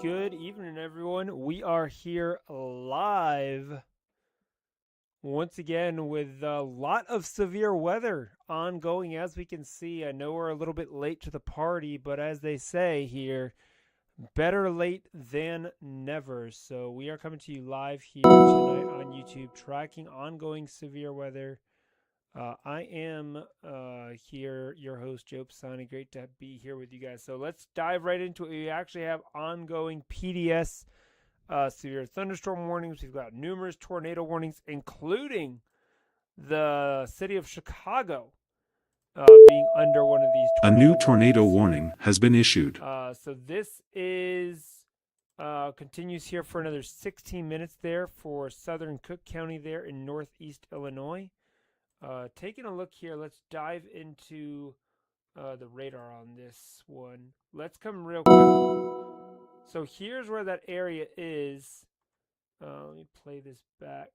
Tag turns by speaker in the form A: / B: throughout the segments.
A: Good evening, everyone. We are here live once again with a lot of severe weather ongoing, as we can see. I know we're a little bit late to the party, but as they say here, better late than never. So we are coming to you live here tonight on YouTube, tracking ongoing severe weather. I am here, your host, Joe Pisani. Great to be here with you guys. So let's dive right into it. We actually have ongoing PDS severe thunderstorm warnings. We've got numerous tornado warnings, including the city of Chicago being under one of these
B: A
A: tornado
B: new tornado
A: warnings
B: warning
A: here.
B: has been issued.
A: So this is continues here for another 16 minutes there for southern Cook County there in northeast Illinois. Taking a look here, let's dive into the radar on this one. Let's come real quick. So here's where that area is. Let me play this back.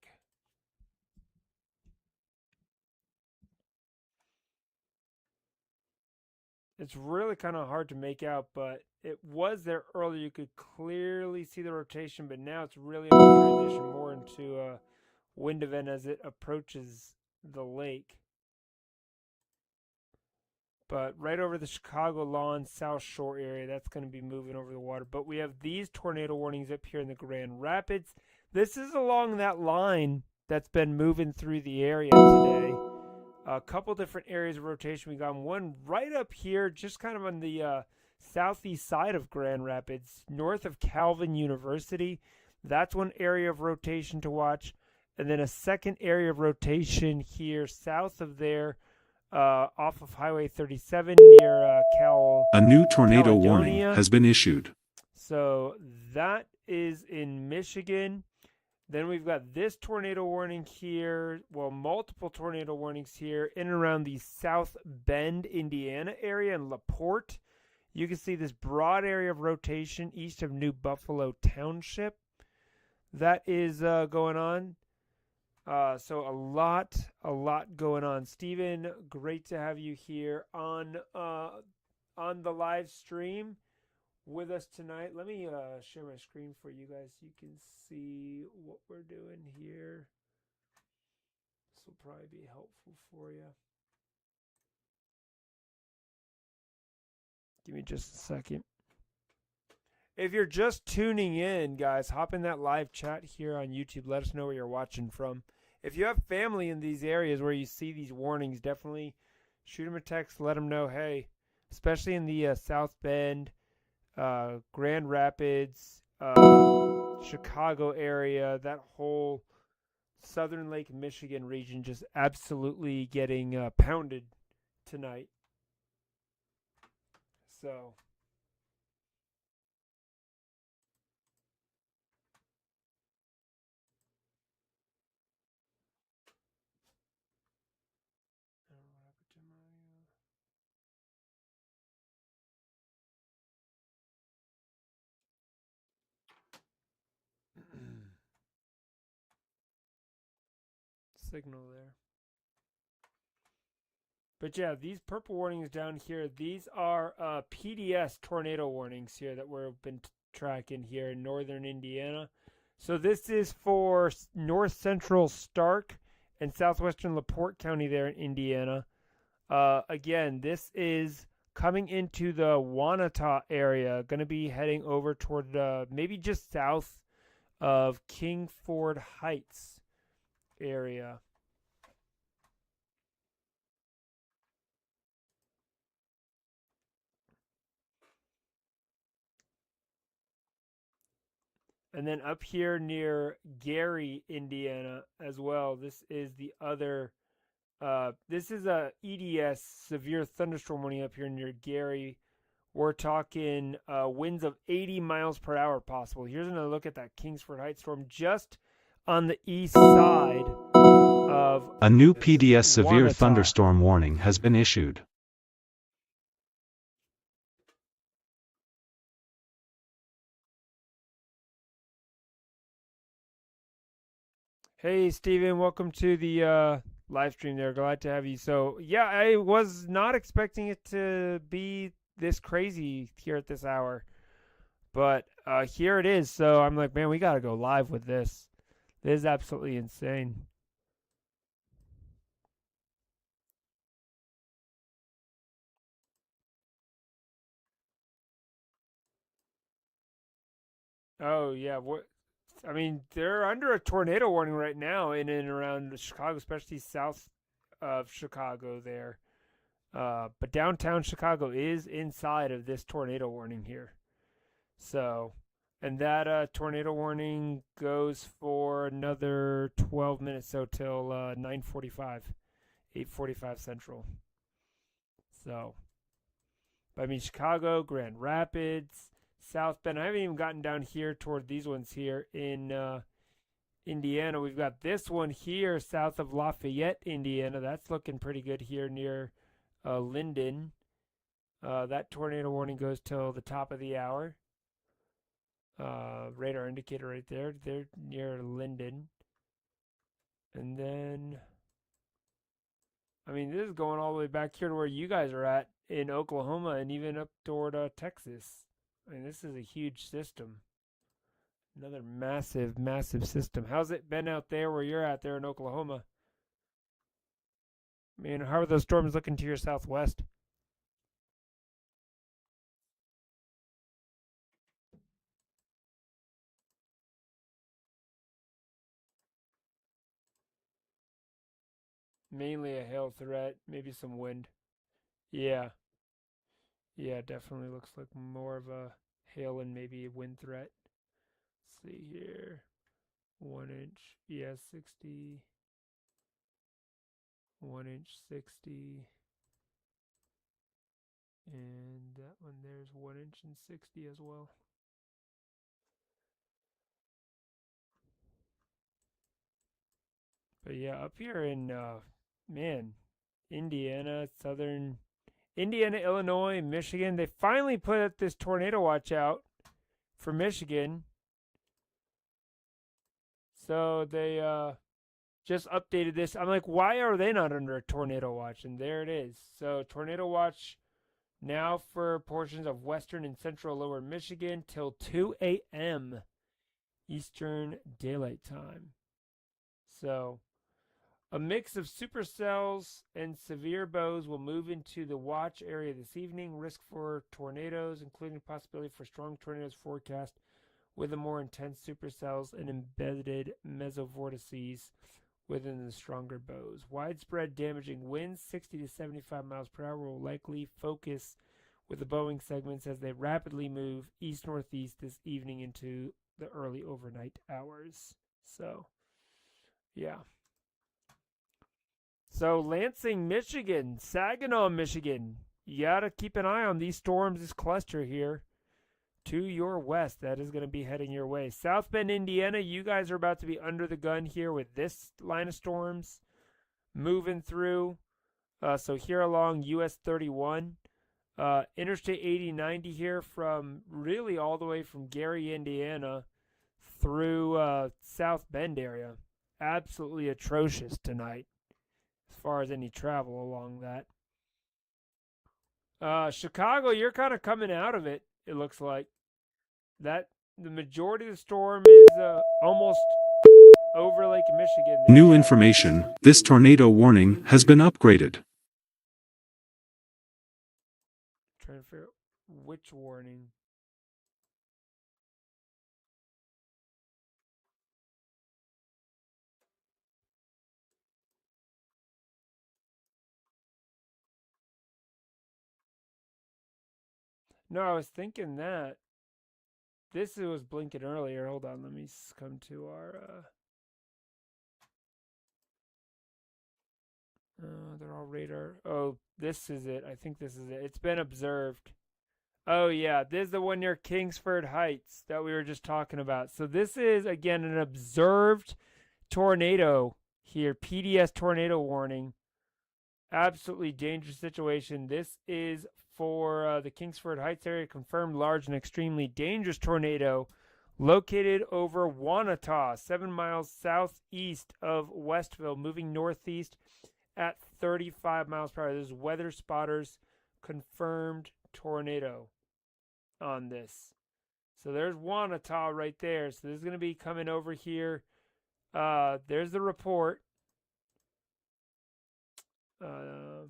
A: It's really kind of hard to make out, but it was there earlier. You could clearly see the rotation, but now it's really on the transition more into a wind event as it approaches the lake. But right over the Chicago Lawn South Shore area, that's going to be moving over the water. But we have these tornado warnings up here in the Grand Rapids. This is along that line that's been moving through the area today. A couple different areas of rotation. We got one right up here, just kind of on the southeast side of Grand Rapids, north of Calvin University. That's one area of rotation to watch. And then a second area of rotation here south of there, off of Highway 37 near
B: A new tornado
A: Caledonia.
B: warning has been issued.
A: So that is in Michigan. Then we've got this tornado warning here. Well, multiple tornado warnings here in and around the South Bend, Indiana area and LaPorte. You can see this broad area of rotation east of New Buffalo Township. That is going on. So a lot going on. Steven, great to have you here on the live stream with us tonight. Let me share my screen for you guys so you can see what we're doing here. This will probably be helpful for you. Give me just a second. If you're just tuning in, guys, hop in that live chat here on YouTube. Let us know where you're watching from. If you have family in these areas where you see these warnings, definitely shoot them a text. Let them know, hey, especially in the South Bend, Grand Rapids, Chicago area, that whole southern Lake Michigan region just absolutely getting pounded tonight. So signal there. But yeah, these purple warnings down here, these are PDS tornado warnings here that we've been tracking here in northern Indiana. So this is for north central Stark and southwestern LaPorte County there in Indiana. Again, this is coming into the Wanata area, going to be heading over toward maybe just south of Kingford Heights area. And then up here near Gary, Indiana as well, this is the other, this is a EDS, severe thunderstorm warning up here near Gary. We're talking winds of 80 miles per hour possible. Here's another look at that Kingsford Heights storm just on the east side of
B: A new PDS severe
A: Wanata.
B: thunderstorm warning has been issued.
A: Hey, Steven, welcome to the live stream there. Glad to have you. So, yeah, I was not expecting it to be this crazy here at this hour. But here it is. So I'm like, man, we got to go live with this. This is absolutely insane. Oh yeah, what? I mean, they're under a tornado warning right now in and around Chicago, especially south of Chicago there. But downtown Chicago is inside of this tornado warning here. So, and that tornado warning goes for another 12 minutes, so till 9:45, 8:45 Central. So, but I mean, Chicago, Grand Rapids, South Bend. I haven't even gotten down here toward these ones here in Indiana. We've got this one here south of Lafayette, Indiana. That's looking pretty good here near Linden. That tornado warning goes till the top of the hour. Radar indicator right there. They're near Linden. And then, I mean, this is going all the way back here to where you guys are at in Oklahoma and even up toward Texas. I mean, this is a huge system. Another massive, massive system. How's it been out there where you're at there in Oklahoma? I mean, how are those storms looking to your southwest? Mainly a hail threat, maybe some wind. Yeah, yeah, definitely looks like more of a hail and maybe a wind threat. Let's see here. 1 inch, yeah, 60. 1 inch, 60. And that one there's 1 inch and 60 as well. But yeah, up here in, man, Indiana, southern Indiana, Illinois, Michigan, they finally put this tornado watch out for Michigan. So they just updated this. I'm like, why are they not under a tornado watch? And there it is. So tornado watch now for portions of western and central lower Michigan till 2 a.m. Eastern Daylight Time. So a mix of supercells and severe bows will move into the watch area this evening. Risk for tornadoes, including possibility for strong tornadoes forecast with the more intense supercells and embedded mesovortices within the stronger bows. Widespread damaging winds, 60 to 75 miles per hour, will likely focus with the bowing segments as they rapidly move east-northeast this evening into the early overnight hours. So, yeah. So, Lansing, Michigan, Saginaw, Michigan. You got to keep an eye on these storms, this cluster here to your west that is going to be heading your way. South Bend, Indiana, you guys are about to be under the gun here with this line of storms moving through. So here along US 31, Interstate 80 90 here from really all the way from Gary, Indiana through South Bend area. Absolutely atrocious tonight as far as any travel along that. Chicago, you're kind of coming out of it, it looks like. That the majority of the storm is almost over Lake Michigan there.
B: New information, this tornado warning has been upgraded.
A: Trying to figure out which warning. No, I was thinking that this was blinking earlier. Hold on, let me come to our. They're all radar. Oh, this is it. I think this is it. It's been observed. Oh yeah, this is the one near Kingsford Heights that we were just talking about. So this is again an observed tornado here. PDS tornado warning. Absolutely dangerous situation. This is for the Kingsford Heights area. Confirmed large and extremely dangerous tornado located over Wanata, 7 miles southeast of Westville, moving northeast at 35 miles per hour. There's weather spotters confirmed tornado on this. So there's Wanata right there. So this is going to be coming over here. There's the report. Uh,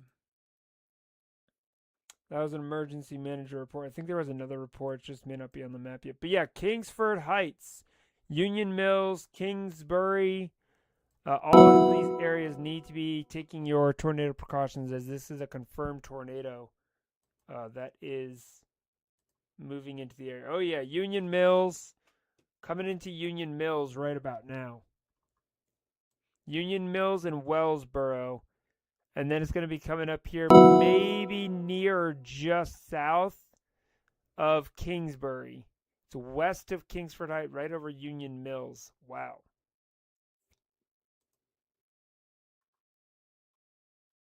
A: that was an emergency manager report. I think there was another report, just may not be on the map yet. But yeah, Kingsford Heights, Union Mills, Kingsbury, all of these areas need to be taking your tornado precautions, as this is a confirmed tornado that is moving into the area. Oh yeah, Union Mills, coming into Union Mills right about now. Union Mills and Wellsboro. And then it's going to be coming up here, maybe near or just south of Kingsbury. It's west of Kingsford Heights, right over Union Mills. Wow.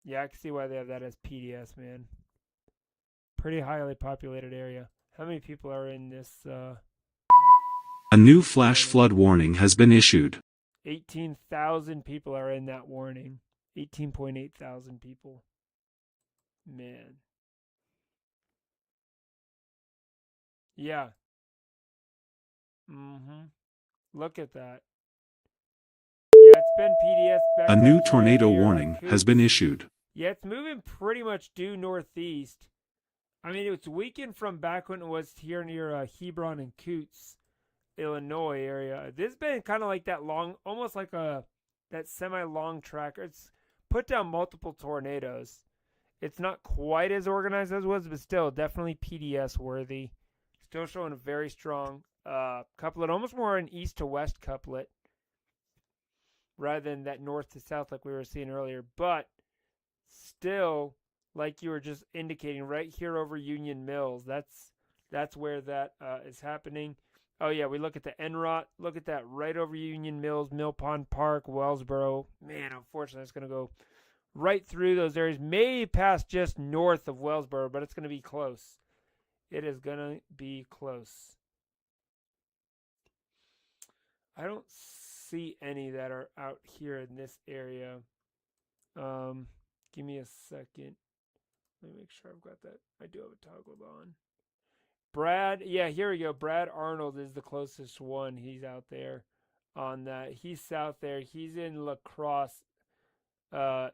A: Yeah, I can see why they have that as PDS, man. Pretty highly populated area. How many people are in this?
B: A new flash flood warning has been issued.
A: 18,000 people are in that warning. 18.8 thousand people. Man. Yeah. Mm-hmm. Look at that. Yeah, it's been PDS back
B: A
A: down
B: new
A: here
B: tornado
A: near
B: warning has
A: Coots.
B: been issued.
A: Yeah, it's moving pretty much due northeast. I mean, it's weakened from back when it was here near Hebron and Coots, Illinois area. This has been kind of like that long, almost like that semi-long track. It's put down multiple tornadoes. It's not quite as organized as it was, but still definitely PDS worthy. Still showing a very strong couplet, almost more an east to west couplet rather than that north to south like we were seeing earlier. But still, like you were just indicating, right here over Union Mills, that's where that is happening. Oh yeah, we look at the NROT. Look at that right over Union Mills, Mill Pond Park, Wellsboro. Man, unfortunately, it's going to go right through those areas. Maybe past just north of Wellsboro, but it's going to be close. It is going to be close. I don't see any that are out here in this area. Give me a second. Let me make sure I've got that. I do have it toggled on. Brad, yeah, here we go. Brad Arnold is the closest one. He's out there on that. He's south there. He's in La Crosse,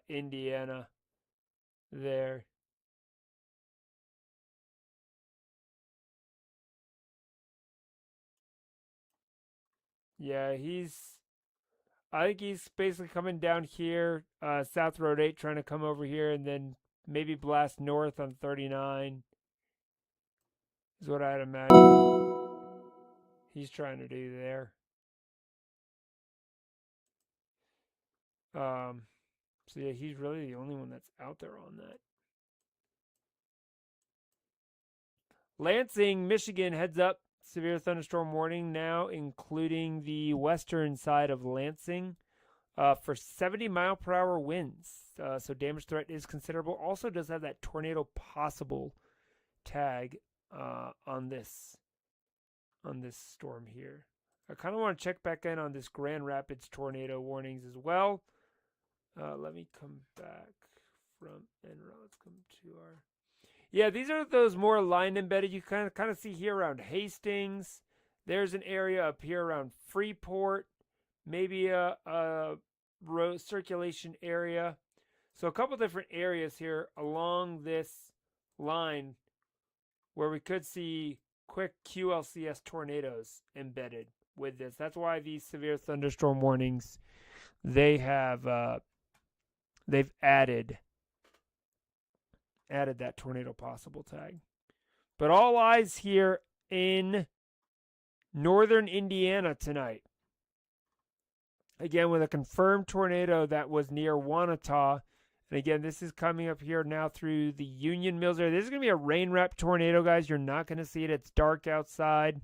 A: Indiana. There. Yeah, I think he's basically coming down here, South Road 8, trying to come over here and then maybe blast north on 39, is what I'd imagine he's trying to do there. Um, so yeah, he's really the only one that's out there on that. Lansing, Michigan, heads up. Severe thunderstorm warning now, including the western side of Lansing for 70-mile-per-hour winds. So damage threat is considerable. Also does have that tornado possible tag on this storm here. I kind of want to check back in on this Grand Rapids tornado warnings as well. Let me come back from NRO. Let's come to our... Yeah, these are those more line embedded. You kind of see here around Hastings. There's an area up here around Freeport. Maybe a road circulation area. So a couple different areas here along this line where we could see quick QLCS tornadoes embedded with this. That's why these severe thunderstorm warnings, they've added that tornado possible tag. But all eyes here in northern Indiana tonight. Again, with a confirmed tornado that was near Wanata. And again, this is coming up here now through the Union Mills area. This is going to be a rain-wrapped tornado, guys. You're not going to see it. It's dark outside.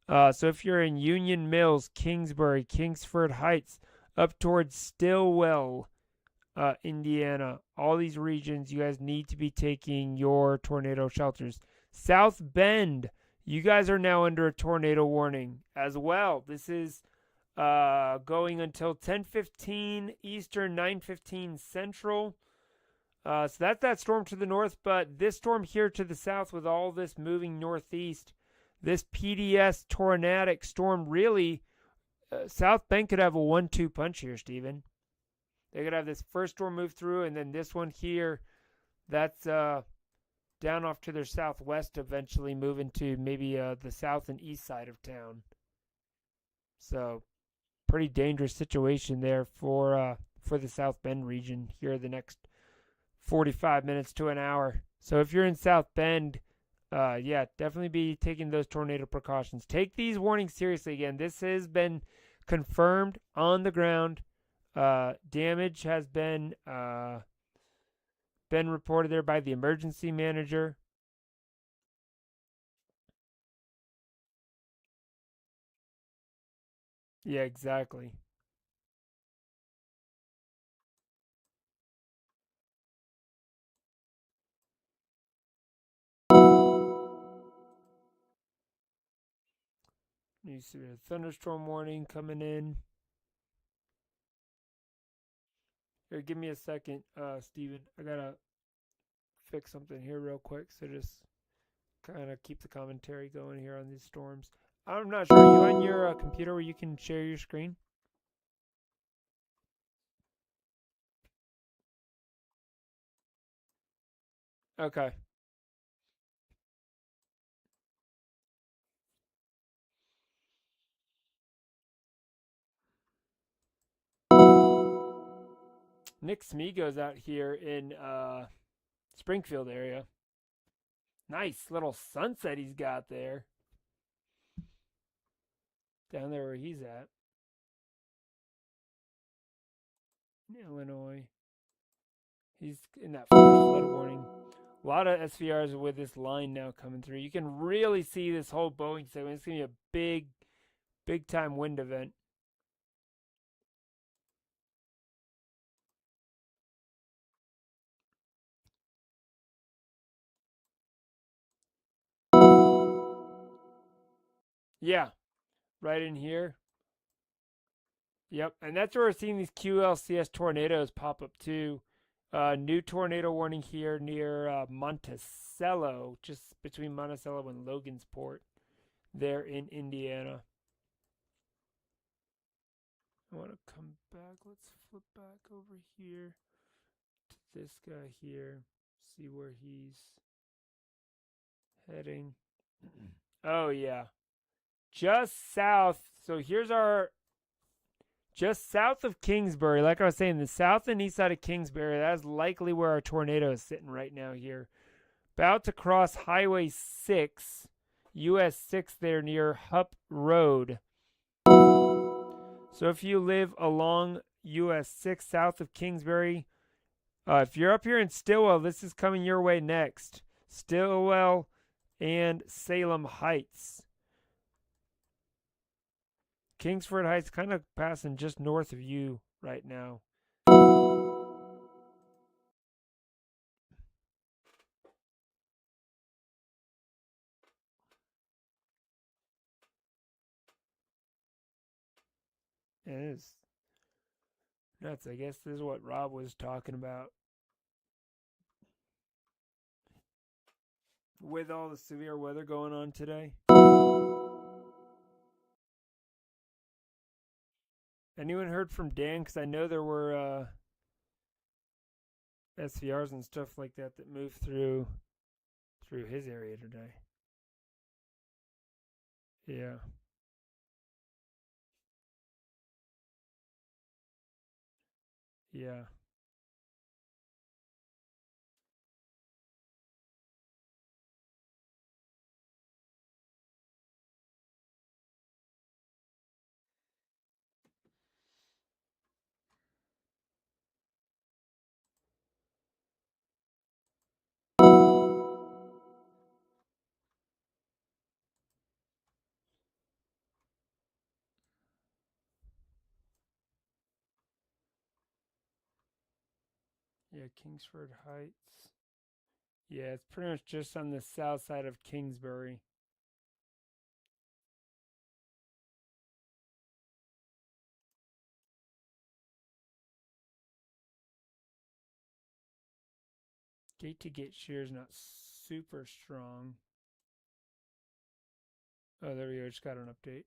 A: So if you're in Union Mills, Kingsbury, Kingsford Heights, up towards Stillwell, Indiana, all these regions, you guys need to be taking your tornado shelters. South Bend, you guys are now under a tornado warning as well. This is going until 10:15 Eastern, 9:15 Central. So that's that storm to the north, but this storm here to the south with all this moving northeast, This PDS tornadic storm really, South Bend could have a 1-2 punch here, Steven. They could have this first storm move through, and then this one here, that's down off to their southwest, eventually moving to maybe the south and east side of town. So, pretty dangerous situation there for the South Bend region here the next 45 minutes to an hour. So if you're in South Bend, yeah, definitely be taking those tornado precautions. Take these warnings seriously. Again, this has been confirmed on the ground. Damage has been reported there by the emergency manager. Yeah, exactly. You see a thunderstorm warning coming in. Here, give me a second, Steven. I gotta fix something here real quick. So just kind of keep the commentary going here on these storms. I'm not sure. Are you on your computer where you can share your screen? Okay. Nick Smigo's out here in Springfield area. Nice little sunset he's got there. Down there where he's at. Illinois. He's in that flood warning. A lot of SVRs with this line now coming through. You can really see this whole Boeing segment. It's going to be a big time wind event. Yeah, right in here. Yep, and that's where we're seeing these QLCS tornadoes pop up too. New tornado warning here near Monticello, just between Monticello and Logansport, there in Indiana. I want to come back. Let's flip back over here to this guy here. See where he's heading. Oh yeah, just south. So here's our just south of Kingsbury. Like I was saying, the south and east side of Kingsbury. That is likely where our tornado is sitting right now here. About to cross Highway 6, US 6 there near Hupp Road. So if you live along US 6 south of Kingsbury, if you're up here in Stillwell, this is coming your way next. Stillwell and Salem Heights. Kingsford Heights kind of passing just north of you right now. It is nuts. I guess this is what Rob was talking about with all the severe weather going on today. Anyone heard from Dan? Because I know there were SVRs and stuff like that that moved through his area today. Yeah, yeah, yeah. Kingsford Heights. Yeah, it's pretty much just on the south side of Kingsbury. Gate to gate shear is not super strong. Oh, there we go. Just got an update.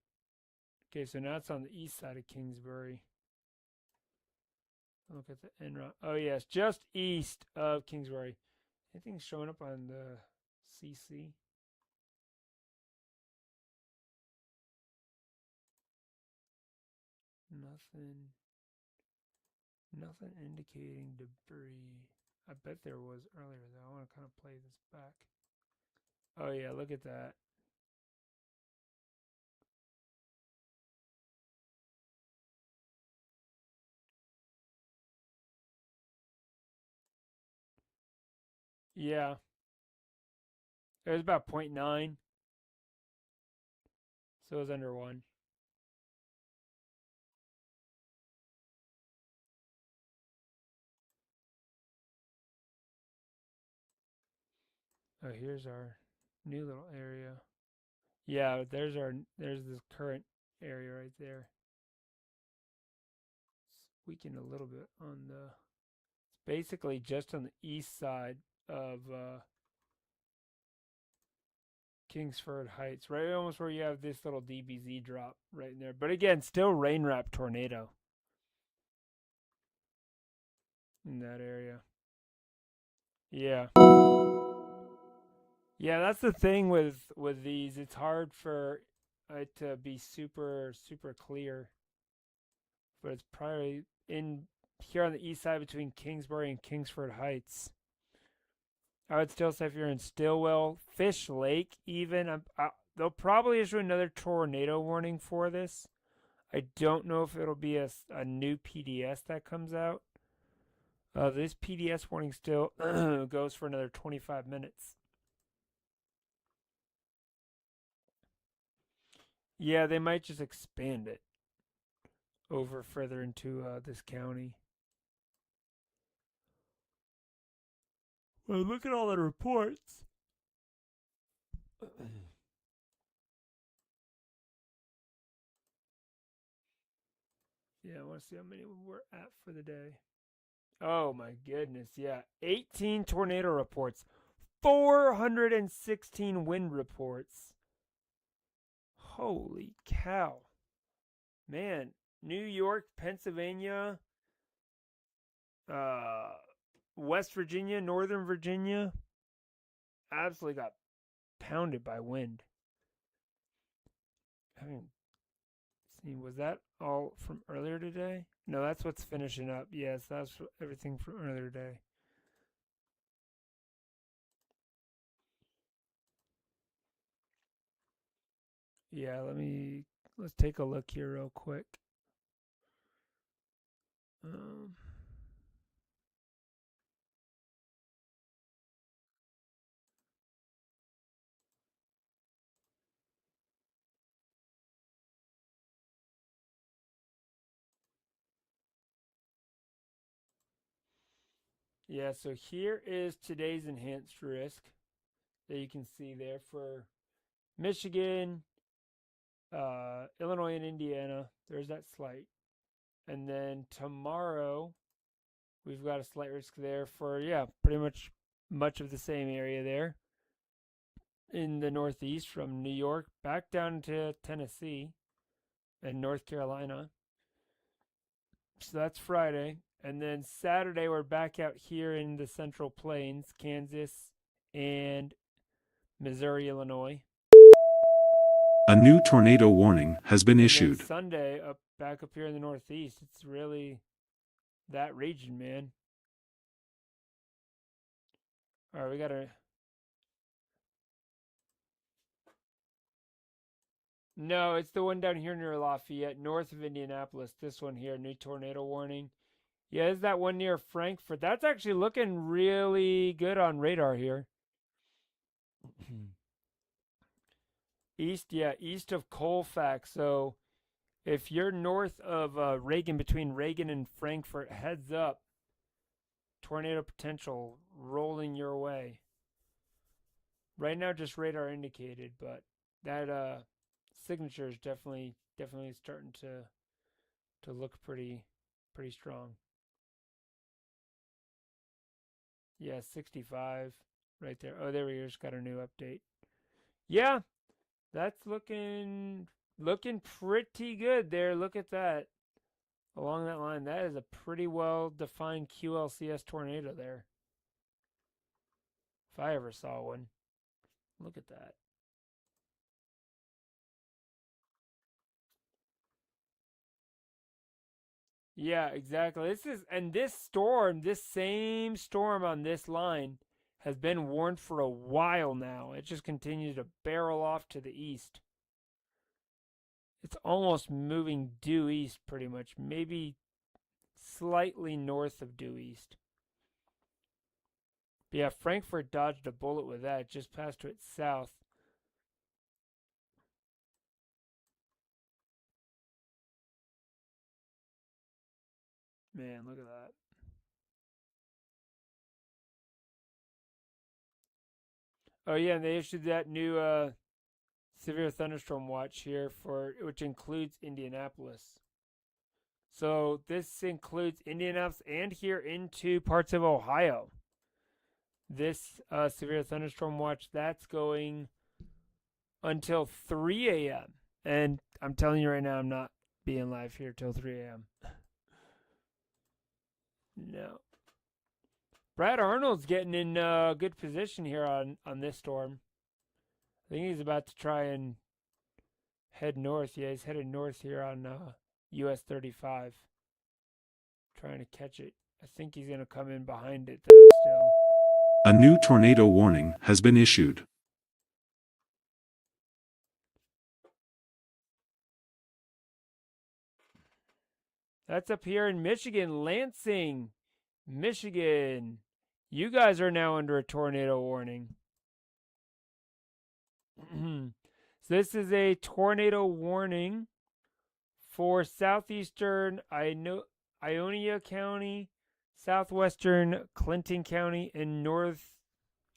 A: Okay, so now it's on the east side of Kingsbury. Look at the en route. Oh, yes, just east of Kingsbury. Anything showing up on the CC? Nothing. Nothing indicating debris. I bet there was earlier, though. I want to kind of play this back. Oh, yeah, look at that. Yeah, it was about 0.9, so it was under 1. Oh, here's our new little area. Yeah, there's this current area right there. It's weakened a little bit on the. It's basically just on the east side of Kingsford Heights, right almost where you have this little DBZ drop right in there. But again, still rain wrap tornado in that area. Yeah. Yeah, that's the thing with these. It's hard for it to be super clear, but it's probably in here on the east side between Kingsbury and Kingsford Heights. I would still say if you're in Stillwell, Fish Lake, even they'll probably issue another tornado warning for this. I don't know if it'll be a new PDS that comes out. This PDS warning still goes for another 25 minutes. Yeah, they might just expand it over further into this county. Well, look at all the reports. Yeah, I want to see how many we're at for the day. Oh my goodness, yeah. 18 tornado reports, 416 wind reports. Holy cow. Man, New York, Pennsylvania, uh, West Virginia, Northern Virginia absolutely got pounded by wind. I mean, see, was that all from earlier today? No, that's what's finishing up. Yes, that's everything from earlier today. Yeah, let's take a look here real quick. Um, yeah, so here is today's enhanced risk that you can see there for Michigan, Illinois, and Indiana. There's that slight. And then tomorrow, we've got a slight risk there for, yeah, pretty much of the same area there in the Northeast from New York back down to Tennessee and North Carolina. So that's Friday. And then Saturday, we're back out here in the Central Plains, Kansas, and Missouri, Illinois.
B: A new tornado warning has been
A: And then
B: issued.
A: Sunday, back up here in the Northeast. It's really that region, man. All right, we got to. No, it's the one down here near Lafayette, north of Indianapolis. This one here, new tornado warning. Yeah, is that one near Frankfurt? That's actually looking really good on radar here. East, yeah, east of Colfax. So if you're north of Reagan, between Reagan and Frankfurt, heads up. Tornado potential rolling your way. Right now, just radar indicated, but that signature is definitely starting to look pretty strong. Yeah, 65 right there. Oh, there we go. Just got a new update. Yeah, That's looking pretty good there. Look at that. Along that line, that is a pretty well defined QLCS tornado there. If I ever saw one. Look at that. Yeah, exactly. This same storm on this line has been warned for a while now. It just continues to barrel off to the east. It's almost moving due east pretty much, maybe slightly north of due east. But yeah, Frankfurt dodged a bullet with that, just passed to its south. Man, look at that. Oh yeah, and they issued that new severe thunderstorm watch here for which includes Indianapolis. So this includes Indianapolis and here into parts of Ohio. This severe thunderstorm watch that's going until 3 a.m. And I'm telling you right now, I'm not being live here till 3 a.m. No. Brad Arnold's getting in good position here on this storm. I think he's about to try and head north. Yeah, he's headed north here on US 35. Trying to catch it. I think he's going to come in behind it, though, still.
B: A new tornado warning has been issued.
A: That's up here in Michigan, Lansing, Michigan. You guys are now under a tornado warning. So this is a tornado warning for southeastern Ionia County, southwestern Clinton County, and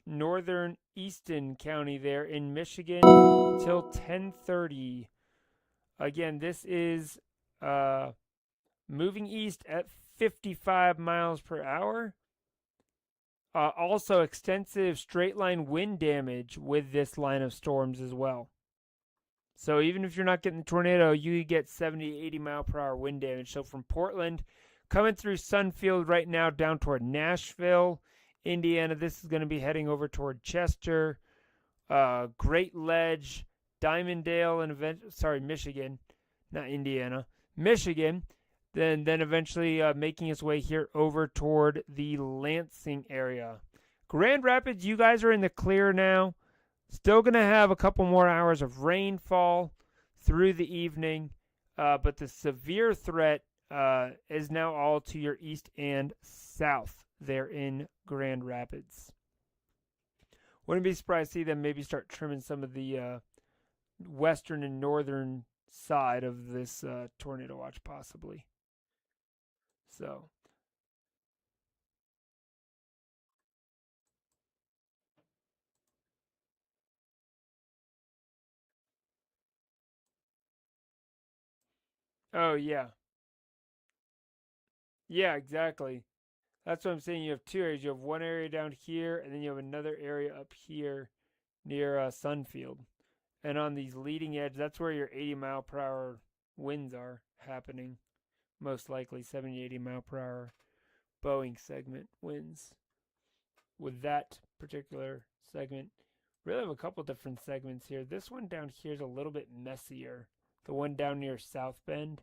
A: northern Easton County there in Michigan till 10:30. Again, this is moving east at 55 miles per hour. Also, extensive straight line wind damage with this line of storms as well. So even if you're not getting the tornado, you get 70, 80 mile per hour wind damage. So from Portland, coming through Sunfield right now down toward Nashville, Indiana, this is going to be heading over toward Chester, Great Ledge, Diamonddale, and Michigan, not Indiana, Michigan. Then eventually making its way here over toward the Lansing area. Grand Rapids, you guys are in the clear now. Still going to have a couple more hours of rainfall through the evening, but the severe threat is now all to your east and south there in Grand Rapids. Wouldn't be surprised to see them maybe start trimming some of the western and northern side of this tornado watch possibly. So, oh yeah, yeah, exactly. That's what I'm saying. You have two areas. You have one area down here, and then you have another area up here near Sunfield. And on these leading edge, that's where your 80 mile per hour winds are happening. Most likely 70, 80 mile per hour Boeing segment winds. With that particular segment, really have a couple different segments here. This one down here is a little bit messier. The one down near South Bend.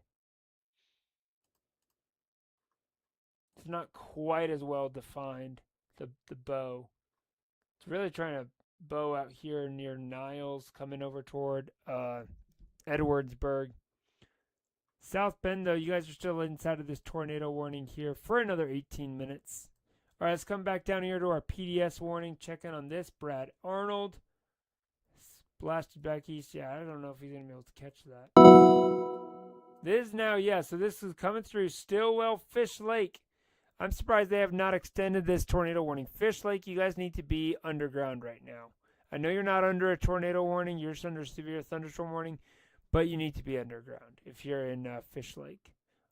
A: It's not quite as well defined, the bow. It's really trying to bow out here near Niles, coming over toward Edwardsburg. South Bend, though, you guys are still inside of this tornado warning here for another 18 minutes. All right, let's come back down here to our PDS warning. Check in on this. Brad Arnold. Blasted back east. Yeah, I don't know if he's going to be able to catch that. This is now, yeah, so this is coming through Stillwell, Fish Lake. I'm surprised they have not extended this tornado warning. Fish Lake, you guys need to be underground right now. I know you're not under a tornado warning. You're just under severe thunderstorm warning. But you need to be underground if you're in Fish Lake.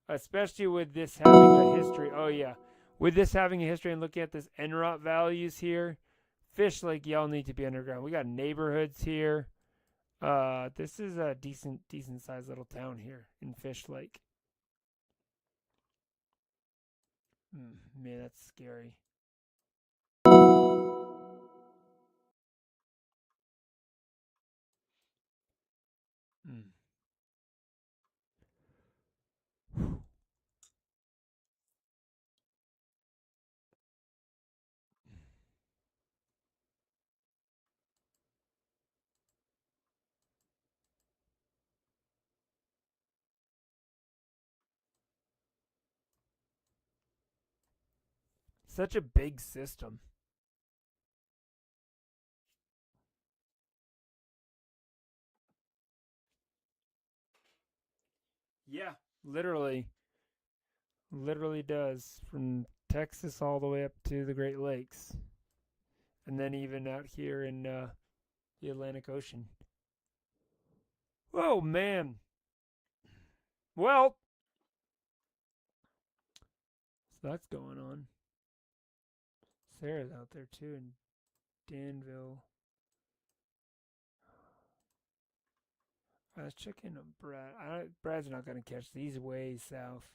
A: Especially with this having a history. Oh, yeah. With this having a history and looking at this NROT values here, Fish Lake, y'all need to be underground. We got neighborhoods here. This is a decent sized little town here in Fish Lake. Man, that's scary. Mm. Such a big system. Yeah, literally, literally does from Texas all the way up to the Great Lakes, and then even out here in the Atlantic Ocean. Oh man. Well, so that's going on. Sarah's out there too in Danville. Let's check in on Brad. Brad's not going to catch these way south.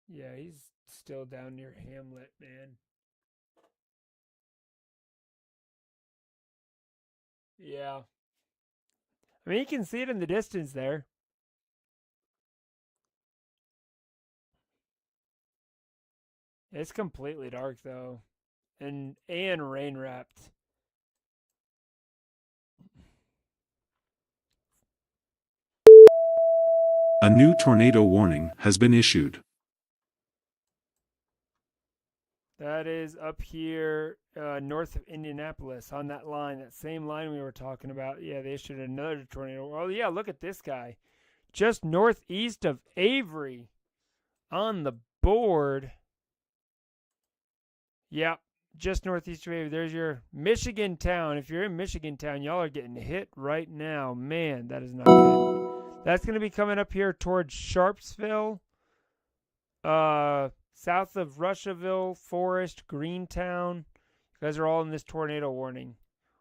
A: Yeah, he's still down near Hamlet, man. Yeah. I mean, you can see it in the distance there. It's completely dark though, and rain wrapped.
B: A new tornado warning has been issued.
A: That is up here north of Indianapolis on that line, that same line we were talking about. Yeah, they issued another tornado. Oh, yeah, look at this guy. Just northeast of Avery on the board. Yeah, just northeast of Avery. There's your Michigan town. If you're in Michigan town, y'all are getting hit right now. Man, that is not good. That's going to be coming up here towards Sharpsville. South of Russiaville, Forest, Greentown. You guys are all in this tornado warning.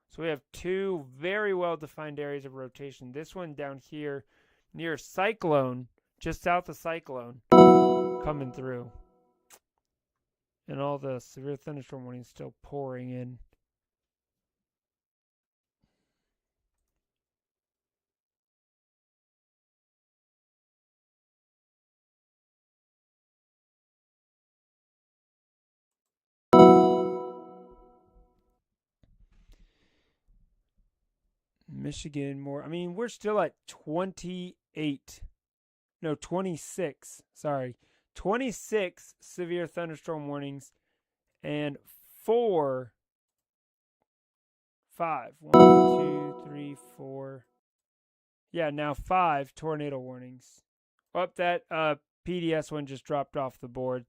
A: So we have two very well defined areas of rotation. This one down here near Cyclone, just south of Cyclone, coming through. And all the severe thunderstorm warnings still pouring in. Michigan more. I mean, we're still at 28. No, 26. Sorry. 26 severe thunderstorm warnings and 5. 1, 2, 3, 4. Yeah, now 5 tornado warnings. Up that PDS one just dropped off the board.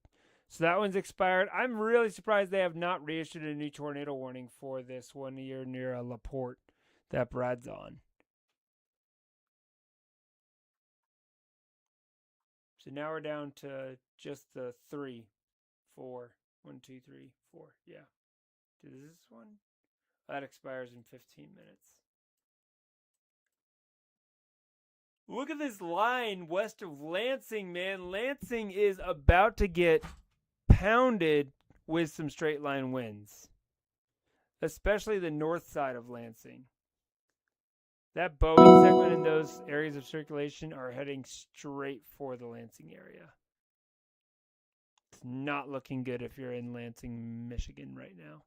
A: So that one's expired. I'm really surprised they have not reissued a new tornado warning for this one here near LaPorte that Brad's on. So now we're down to just the 3, 4. 1, 2, 3, 4. Yeah. Is this one? That expires in 15 minutes. Look at this line west of Lansing, man. Lansing is about to get pounded with some straight line winds, especially the north side of Lansing. That Boeing segment in those areas of circulation are heading straight for the Lansing area. It's not looking good if you're in Lansing, Michigan right now.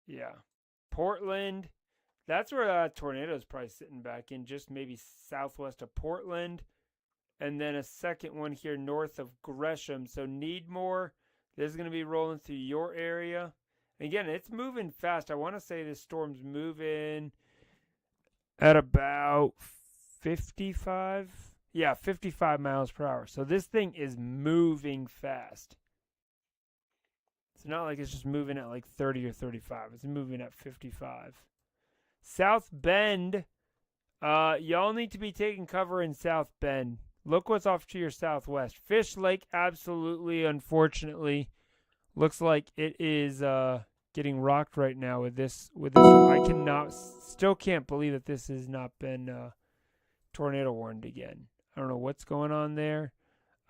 A: Yeah. Portland, that's where that tornado is probably sitting back in, just maybe southwest of Portland. And then a second one here north of Gresham. So Needmore, this is going to be rolling through your area. And again, it's moving fast. I want to say this storm's moving at about 55. Yeah, 55 miles per hour. So this thing is moving fast. It's not like it's just moving at like 30 or 35. It's moving at 55. South Bend. Y'all need to be taking cover in South Bend. Look what's off to your southwest. Fish Lake, absolutely, unfortunately, looks like it is getting rocked right now with this. I cannot, still can't believe that this has not been tornado warned again. I don't know what's going on there.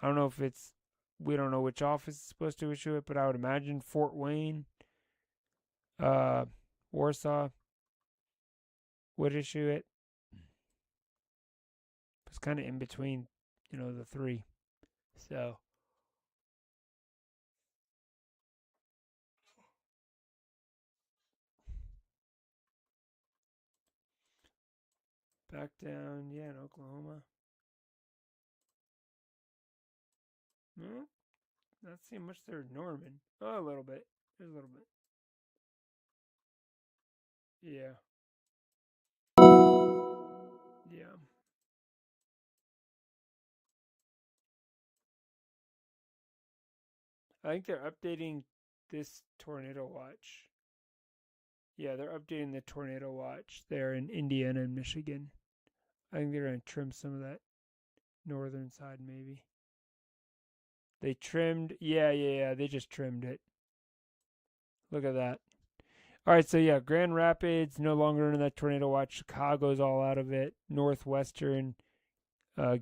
A: I don't know if it's, we don't know which office is supposed to issue it, but I would imagine Fort Wayne, uh, Warsaw would issue it. It's kind of in between, the three. So back down, yeah, in Oklahoma. No, not seeing much there. Norman. Oh, a little bit. There's a little bit. Yeah. Yeah. I think they're updating this tornado watch. Yeah, they're updating the tornado watch there in Indiana and Michigan. I think they're going to trim some of that northern side, maybe. They trimmed. Yeah, yeah, yeah. They just trimmed it. Look at that. All right, so yeah, Grand Rapids no longer under that tornado watch. Chicago's all out of it. Northwestern,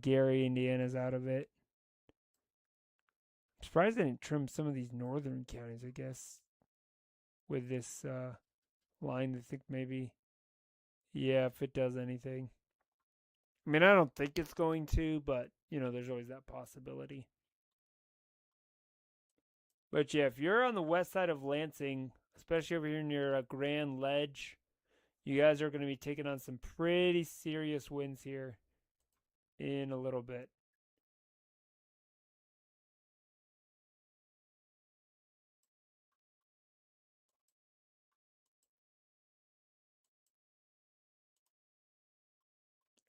A: Gary, Indiana's out of it. I'm surprised they didn't trim some of these northern counties, I guess, with this line. I think maybe, yeah, if it does anything. I mean, I don't think it's going to, but, there's always that possibility. But yeah, if you're on the west side of Lansing, especially over here near Grand Ledge, you guys are going to be taking on some pretty serious winds here in a little bit.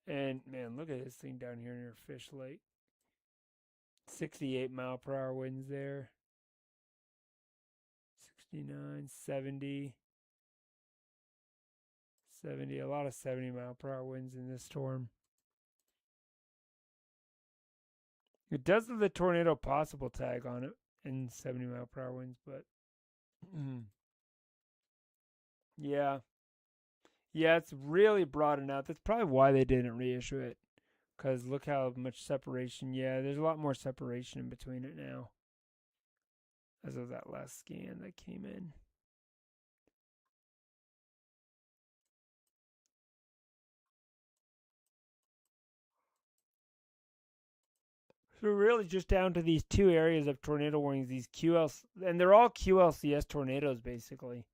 A: And man, look at this thing down here near Fish Lake. 68-mile-per-hour winds there. 69, 70, 70. A lot of 70-mile-per-hour winds in this storm. It does have the tornado possible tag on it in 70-mile-per-hour winds, but yeah. Yeah, it's really broadened out. That's probably why they didn't reissue it. Because look how much separation. Yeah, there's a lot more separation in between it now. As of that last scan that came in. So we're really just down to these two areas of tornado warnings, these QL, and they're all QLCS tornadoes basically.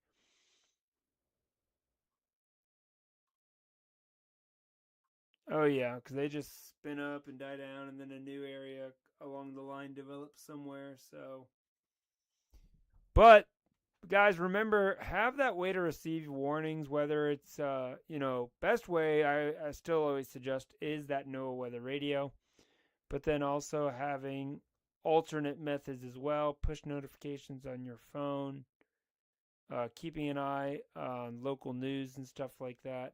A: Oh yeah, because they just spin up and die down, and then a new area along the line develops somewhere. So, but guys, remember, have that way to receive warnings. Whether it's best way I still always suggest is that NOAA weather radio, but then also having alternate methods as well, push notifications on your phone, keeping an eye on local news and stuff like that.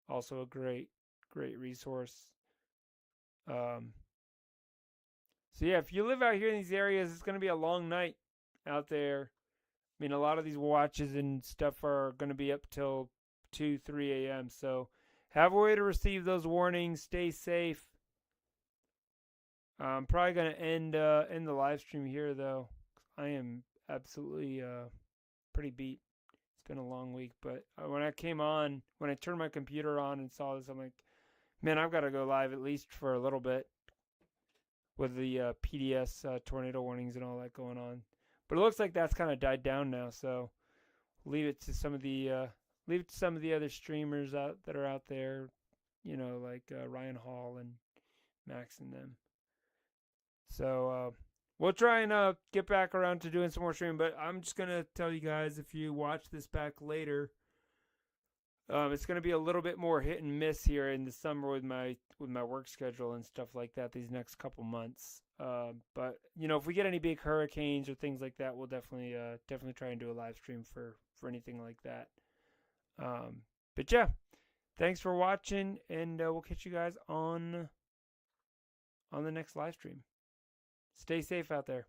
A: Also a great resource. Um, so yeah, if you live out here in these areas, it's going to be a long night out there. I mean, a lot of these watches and stuff are going to be up till 2, 3 a.m. So have a way to receive those warnings. Stay safe. I'm probably going to end the live stream here, though. I am absolutely pretty beat. It's been a long week, but when I turned my computer on and saw this, I'm like, man, I've got to go live at least for a little bit with the PDS tornado warnings and all that going on. But it looks like that's kind of died down now, so leave it to some of the other streamers that are out there, like Ryan Hall and Max and them. So we'll try and get back around to doing some more streaming. But I'm just gonna tell you guys, if you watch this back later, it's going to be a little bit more hit and miss here in the summer with my work schedule and stuff like that these next couple months. But if we get any big hurricanes or things like that, we'll definitely try and do a live stream for anything like that. But yeah, thanks for watching, and we'll catch you guys on on the next live stream. Stay safe out there.